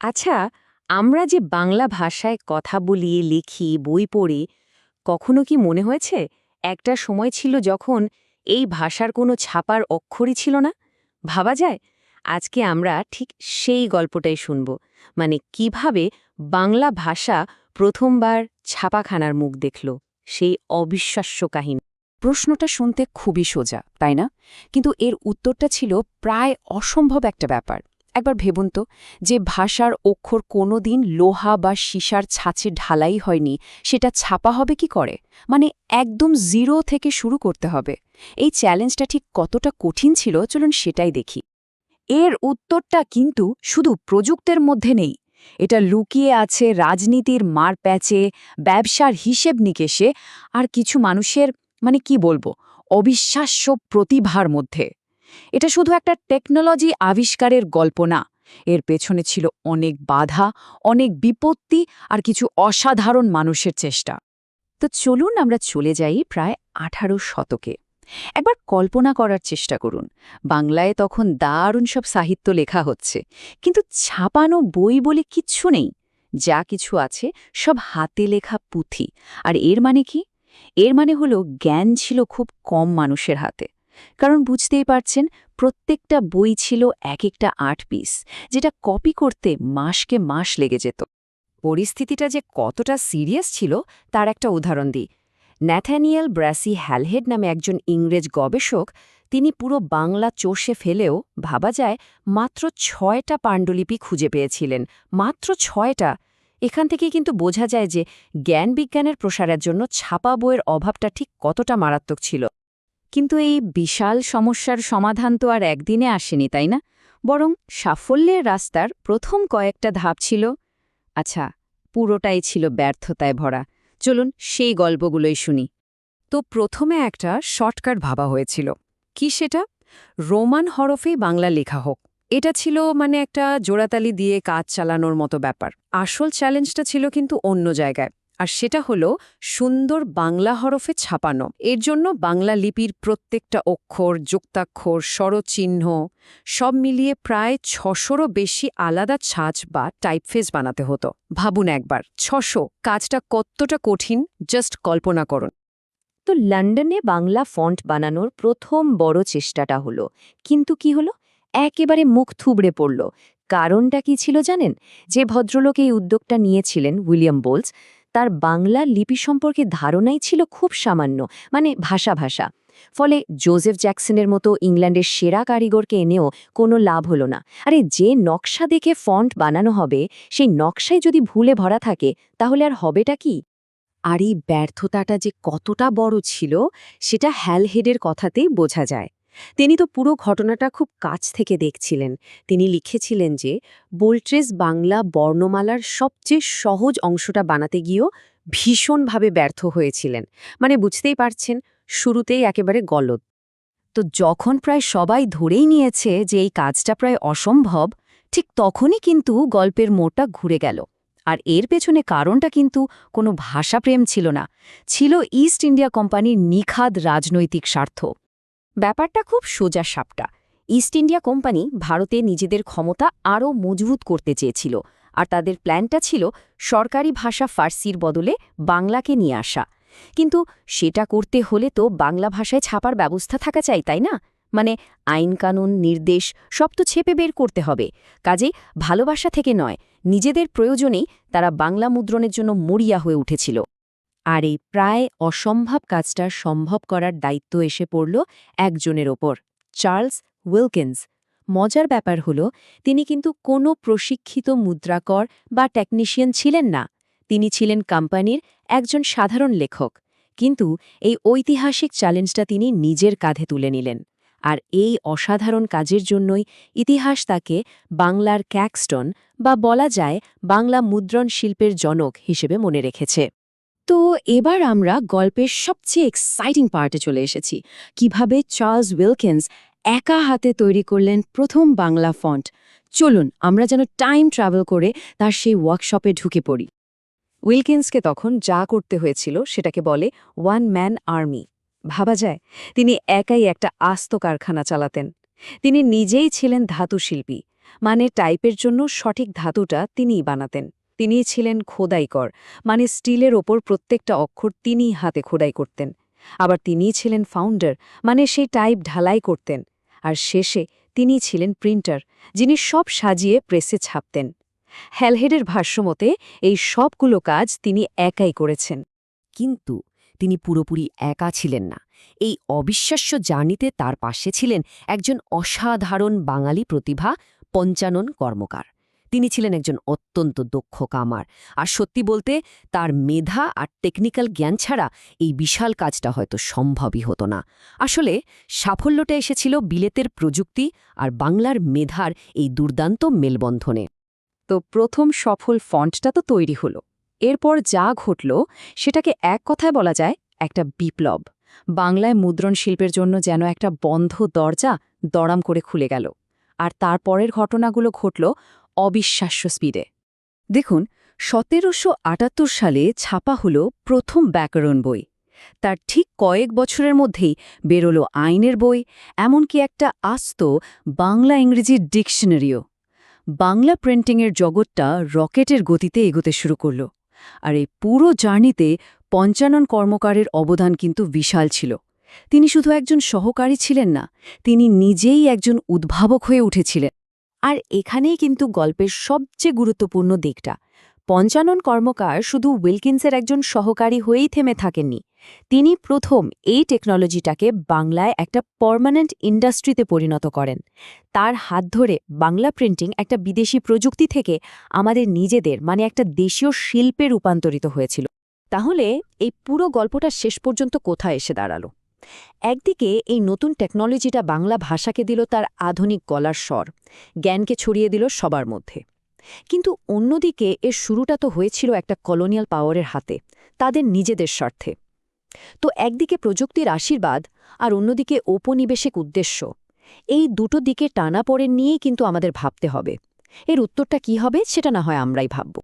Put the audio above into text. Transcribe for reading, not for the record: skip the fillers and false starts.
আচ্ছা, আমরা যে বাংলা ভাষায় কথা বলি, লিখি, বই পড়ি, কখনো কি মনে হয়েছে একটা সময় ছিল যখন এই ভাষার কোনো ছাপার অক্ষরই ছিল না? ভাবা যায়? আজকে আমরা ঠিক সেই গল্পটাই শুনব। মানে কিভাবে বাংলা ভাষা প্রথমবার ছাপাখানার মুখ দেখল, সেই অবিশ্বাস্য কাহিনী। প্রশ্নটা শুনতে খুবই সোজা, তাই না? কিন্তু এর উত্তরটা ছিল প্রায় অসম্ভব একটা ব্যাপার। একবার ভেবুন তো, যে ভাষার অক্ষর কোনোদিন লোহা বা সীসার ছাঁচে ঢালাই হয়নি, সেটা ছাপা হবে কি করে? মানে একদম জিরো থেকে শুরু করতে হবে। এই চ্যালেঞ্জটা ঠিক কতটা কঠিন ছিল, চলুন সেটাই দেখি। এর উত্তরটা কিন্তু শুধু প্রযুক্তির মধ্যে নেই। এটা লুকিয়ে আছে রাজনীতির মারপ্যাচে, ব্যবসার হিসেব নিকেশে আর কিছু মানুষের কি বলবো অবিশ্বাস্য প্রতিভার মধ্যে। এটা শুধু একটা টেকনোলজি আবিষ্কারের গল্প না, এর পেছনে ছিল অনেক বাধা, অনেক বিপত্তি আর কিছু অসাধারণ মানুষের চেষ্টা। তো চলুন আমরা চলে যাই প্রায় 18 শতকে। একবার কল্পনা করার চেষ্টা করুন, বাংলায় তখন দারুণ সব সাহিত্য লেখা হচ্ছে, কিন্তু ছাপানো বই বলে কিচ্ছু নেই। যা কিছু আছে সব হাতে লেখা পুঁথি। আর এর মানে কি? এর মানে হলো জ্ঞান ছিল খুব কম মানুষের হাতে। কারণ বুঝতেই পারছেন, প্রত্যেকটা বই ছিল এক একটা আর্ট পিস, যেটা কপি করতে মাসকে মাস লেগে যেত। পরিস্থিতিটা যে কতটা সিরিয়াস ছিল তার একটা উদাহরণ দিই। ন্যাথানিয়েল ব্র্যাসি হ্যালহেড নামে একজন ইংরেজ গবেষক, তিনি পুরো বাংলা চষে ফেলেও ভাবা যায় মাত্র 6টা পাণ্ডুলিপি খুঁজে পেয়েছিলেন। মাত্র 6টা। এখান থেকেই কিন্তু বোঝা যায় যে জ্ঞান বিজ্ঞানের প্রসারের জন্য ছাপা বইয়ের অভাবটা ঠিক কতটা মারাত্মক ছিল। কিন্তু এই বিশাল সমস্যার সমাধান তো আর একদিনে আসেনি, তাই না? বরং সাফল্যের রাস্তার প্রথম কয়েকটা ধাপ ছিল, আচ্ছা, পুরোটাই ছিল ব্যর্থতায় ভরা। চলুন সেই গল্পগুলোই শুনি। তো প্রথমে একটা শর্টকাট ভাবা হয়েছিল। কি সেটা? রোমান হরফেই বাংলা লেখা হোক। এটা ছিল একটা জোড়াতালি দিয়ে কাজ চালানোর মতো ব্যাপার। আসল চ্যালেঞ্জটা ছিল কিন্তু অন্য জায়গায়। আর সেটা হলো সুন্দর বাংলা হরফে ছাপানো। এর জন্য বাংলা লিপির প্রত্যেকটা অক্ষর, যুক্তাক্ষর, স্বরচিহ্ন সব মিলিয়ে প্রায় 600রও বেশি আলাদা ছাঁচ বা টাইপফেস বানাতে হতো। ভাবুন একবার, 600! কাজটা কতটা কঠিন জাস্ট কল্পনা করুন। তো লন্ডনে বাংলা ফন্ট বানানোর প্রথম বড় চেষ্টাটা হলো, কিন্তু কি হলো? একেবারে মুখ থুবড়ে পড়ল। কারণটা কি ছিল জানেন? যে ভদ্রলোক এই উদ্যোগটা নিয়েছিলেন, উইলিয়াম বোলস, তার বাংলা লিপি সম্পর্কে ধারণাই ছিল খুব সামান্য, ভাষা ভাষা। ফলে জোসেফ জ্যাকসনের মতো ইংল্যান্ডের সেরা কারিগরকে এনেও কোনো লাভ হলো না। আরে যে নকশা দেখে ফন্ট বানানো হবে, সেই নকশায় যদি ভুলে ভরা থাকে, তাহলে আর হবেটা কি? আর এই ব্যর্থতাটা যে কতটা বড় ছিল, সেটা হ্যালহেডের কথাতেই বোঝা যায়। তিনি তো পুরো ঘটনাটা খুব কাছ থেকে দেখছিলেন। তিনি লিখেছিলেন যে বোল্ট্রেস বাংলা বর্ণমালার সবচেয়ে সহজ অংশটা বানাতে গিয়েও ভীষণভাবে ব্যর্থ হয়েছিলেন। বুঝতেই পারছেন, শুরুতেই একেবারে গলদ। তো যখন প্রায় সবাই ধরেই নিয়েছে যে এই কাজটা প্রায় অসম্ভব, ঠিক তখনই কিন্তু গল্পের মোড়টা ঘুরে গেল। আর এর পেছনে কারণটা কিন্তু কোনো ভাষাপ্রেম ছিল না, ছিল ইস্ট ইন্ডিয়া কোম্পানির নিখাদ রাজনৈতিক স্বার্থ। ব্যাপারটা খুব সোজা সাপটা। ইস্ট ইন্ডিয়া কোম্পানি ভারতে নিজেদের ক্ষমতা আরও মজবুত করতে চেয়েছিল, আর তাদের প্ল্যানটা ছিল সরকারি ভাষা ফার্সির বদলে বাংলাকে নিয়ে আসা। কিন্তু সেটা করতে হলে তো বাংলা ভাষায় ছাপার ব্যবস্থা থাকা চাই, তাই না? আইনকানুন, নির্দেশ সব তো ছেপে বের করতে হবে। কাজেই ভালোবাসা থেকে নয়, নিজেদের প্রয়োজনেই তারা বাংলা মুদ্রণের জন্য মরিয়া হয়ে উঠেছিল। আর এই প্রায় অসম্ভব কাজটা সম্ভব করার দায়িত্ব এসে পড়ল একজনের ওপর, চার্লস উইলকিন্স। মজার ব্যাপার হলো, তিনি কিন্তু কোনো প্রশিক্ষিত মুদ্রাকর বা টেকনিশিয়ান ছিলেন না। তিনি ছিলেন কোম্পানির একজন সাধারণ লেখক। কিন্তু এই ঐতিহাসিক চ্যালেঞ্জটা তিনি নিজের কাঁধে তুলে নিলেন। আর এই অসাধারণ কাজের জন্যই ইতিহাস তাকে বাংলার ক্যাক্সটন বা বলা যায় বাংলা মুদ্রণ শিল্পের জনক হিসেবে মনে রেখেছে। তো এবার আমরা গল্পের সবচেয়ে এক্সাইটিং পার্টে চলে এসেছি, কিভাবে চার্লস উইলকিন্স একা হাতে তৈরি করলেন প্রথম বাংলা ফন্ট। চলুন আমরা যেন টাইম ট্রাভেল করে তার সেই ওয়ার্কশপে ঢুকে পড়ি। উইলকিন্সকে তখন যা করতে হয়েছিল সেটাকে বলে ওয়ান ম্যান আর্মি। ভাবা যায়, তিনি একাই একটা আস্ত কারখানা চালাতেন। তিনি নিজেই ছিলেন ধাতুশিল্পী, মানে টাইপের জন্য সঠিক ধাতুটা তিনিই বানাতেন। তিনিই ছিলেন খোদাইকর, মানে স্টিলের ওপর প্রত্যেকটা অক্ষর তিনিই হাতে খোদাই করতেন। আবার তিনিই ছিলেন ফাউন্ডার, মানে সেই টাইপ ঢালাই করতেন। আর শেষে তিনিই ছিলেন প্রিন্টার, যিনি সব সাজিয়ে প্রেসে ছাপতেন। হ্যালহেডের ভাষ্যমতে এই সবগুলো কাজ তিনি একাই করেছেন। কিন্তু তিনি পুরোপুরি একা ছিলেন না। এই অবিশ্বাস্য জার্নিতে তার পাশে ছিলেন একজন অসাধারণ বাঙালি প্রতিভা, পঞ্চানন কর্মকার। তিনি ছিলেন একজন অত্যন্ত দক্ষ কামার, আর সত্যি বলতে তার মেধা আর টেকনিক্যাল জ্ঞান ছাড়া এই বিশাল কাজটা হয়তো সম্ভবই হতো না। আসলে সাফল্যটা এসেছিল বিলেতের প্রযুক্তি আর বাংলার মেধার এই দুর্দান্ত মেলবন্ধনে। তো প্রথম সফল ফন্টটা তো তৈরি হলো। এরপর যা ঘটল সেটাকে এক কথায় বলা যায় একটা বিপ্লব। বাংলায় মুদ্রণ শিল্পের জন্য যেন একটা বন্ধ দরজা দড়াম করে খুলে গেল। আর তারপরের ঘটনাগুলো ঘটল অবিশ্বাস্য স্পিডে। দেখুন, ১৭৭৮ সালে ছাপা হলো প্রথম ব্যাকরণ বই। তার ঠিক কয়েক বছরের মধ্যেই বেরোলো আইনের বই, এমনকি একটা আস্ত বাংলা ইংরেজি ডিকশনারিও। বাংলা প্রিন্টিংয়ের জগৎটা রকেটের গতিতে এগোতে শুরু করল। আর এই পুরো জার্নিতে পঞ্চানন কর্মকারের অবদান কিন্তু বিশাল ছিল। তিনি শুধু একজন সহকারী ছিলেন না, তিনি নিজেই একজন উদ্ভাবক হয়ে উঠেছিলেন। আর এখানেই কিন্তু গল্পের সবচেয়ে গুরুত্বপূর্ণ দিকটা। পঞ্চানন কর্মকার শুধু উইলকিন্সের একজন সহকারী হয়েই থেমে থাকেননি। তিনি প্রথম এই টেকনোলজিটাকে বাংলায় একটা পার্মানেন্ট ইন্ডাস্ট্রিতে পরিণত করেন। তার হাত ধরে বাংলা প্রিন্টিং একটা বিদেশি প্রযুক্তি থেকে আমাদের নিজেদের, মানে একটা দেশীয় শিল্পে রূপান্তরিত হয়েছিল। তাহলে এই পুরো গল্পটা শেষ পর্যন্ত কোথায় এসে দাঁড়ালো? একদিকে এই নতুন টেকনোলজিটা বাংলা ভাষাকে দিল তার আধুনিক গলার স্বর, জ্ঞানকে ছড়িয়ে দিল সবার মধ্যে। কিন্তু অন্যদিকে এর শুরুটা তো হয়েছিল একটা কলোনিয়াল পাওয়ারের হাতে, তাদের নিজেদের স্বার্থে। তো একদিকে প্রযুক্তির আশীর্বাদ আর অন্যদিকে ঔপনিবেশিক উদ্দেশ্য, এই দুটো দিকে টানাপোড়েন নিয়েই কিন্তু আমাদের ভাবতে হবে। এর উত্তরটা কি হবে সেটা না হয় আমরাই ভাবব।